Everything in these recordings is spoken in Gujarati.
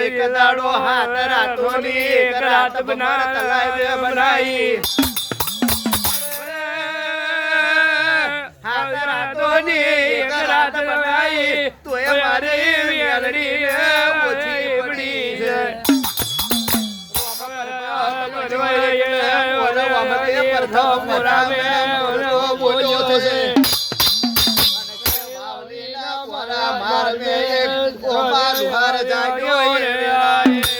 એક દાડો હાથ રાતોની એક રાત બનાવી હાથ રાતોની એક રાત બનાવી તોય મારી મેલડી ઓછી પડી છે પ્રથમ બોલ્યો છે માર મે એક ઓમા લુહાર જાગ્યો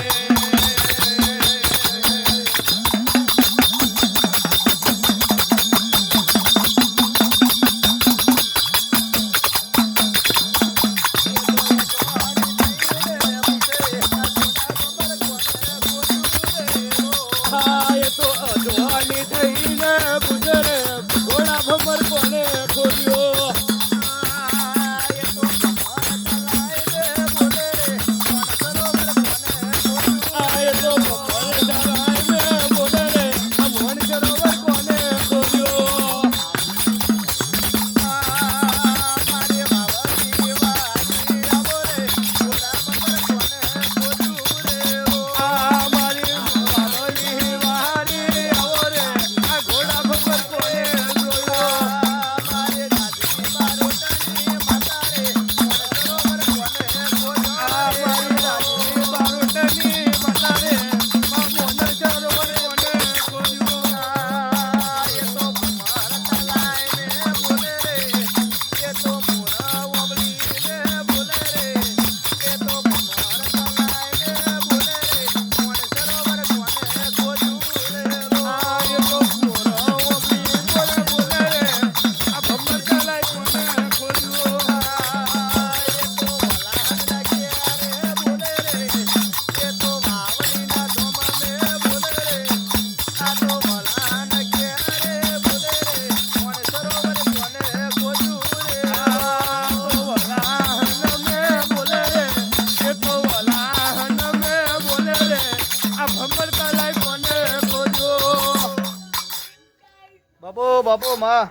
બાપો માં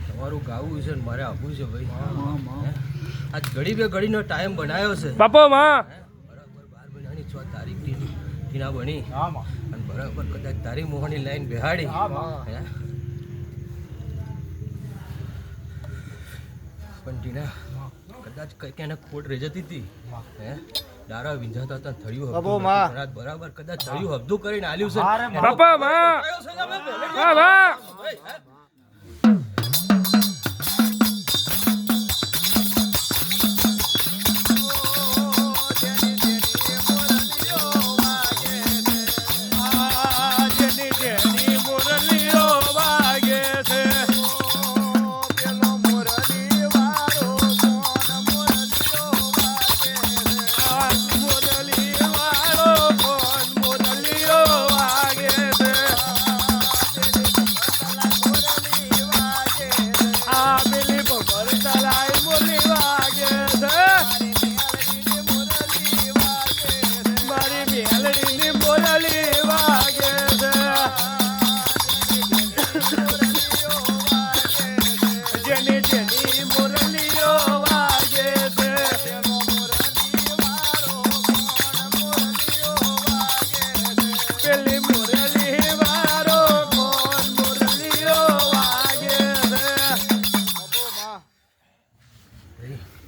તમારું ગાવું છે ને મારે આપવું છે ભાઈ આજ ઘડી બે ઘડીનો ટાઈમ બનાવ્યો છે બાપો માં બરાબર 12 મહિનાની 6 તારીખથી ટીના બની અને બરાબર કદાચ તારી મોહની લાઈન બેહાડી પણ ટીના કદાચ કઈ એને ખોટ રહી જતી હતી દારા વિંજાતા હતા થળિયું બરાબર કદાચ થળિયું હબદું કરીને આલ્યું છે બાપા માં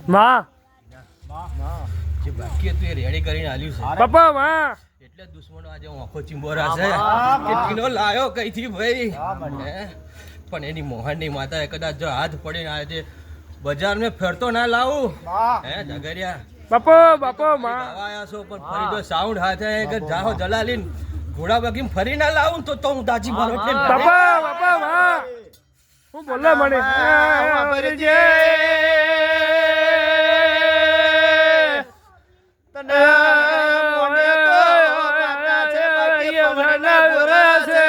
માં જે બાકી હતું એ રેડી કરીને આલ્યું છે બાપા માં એટલે દુશ્મનો આજે આંખો ચીંબોરા છે કેટલીનો લાયો કઈથી ભાઈ પણ એની મોહનની માતાએ કદાચ જો હાથ પડીને આજે બજાર મેં ફેરતો ના લાવું જગરિયા બાપો માં આયા છો પણ ફરી જો સાઉન્ડ હાથે કે જાહો જલાલીન ઘોડા બગીમ ફરી ના લાવું તો હું દાજી મારો બાપા માં હું બોલે મને તને મોને તો માતા છે બાકી પવનના ગોરા છે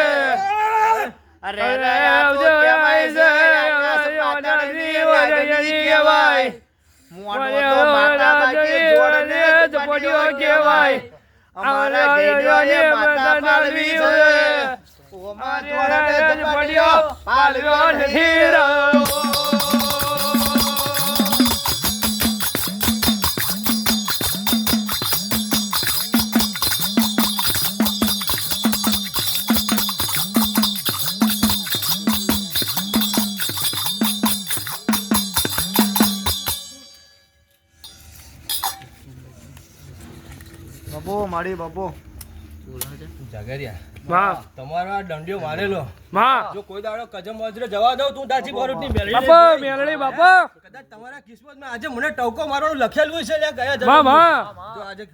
અરે આવજો કેવાય છે આકાશ પાતાળની વાદળી કેવાય મોનો તો માતા બાકી જોડને જ પડ્યો કહેવાય અમારા ઘેડિયોને માતા પાલવી છે ઓમાં થોડા જ પડ્યો પાલવ્યો નથી રહ્યો બાપુ મારી બાપુ જાગરિયા માં તમારો આ દંડિયો મારેલો માં જો કોઈ દાડો કજમ મોજરે જવા દઉં તું દાચી બરોટની મેળવી બાપા મેલડી બાપા કદાચ તમારા કિસ્મતમાં આજે મને ટવકો મારવાનું લખેલું છે લે ગયા માં જન્મનું. માં તો આજે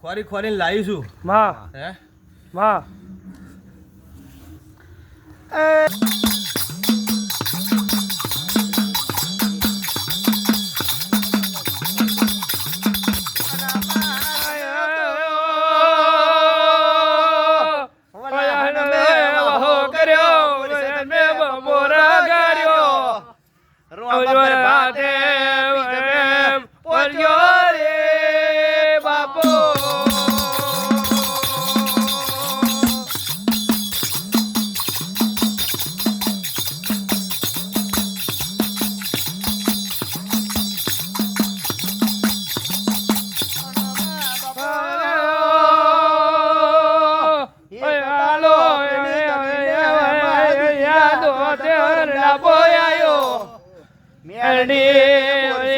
ખોરી ખોરીને લાવીશું માં હે માં મેલડી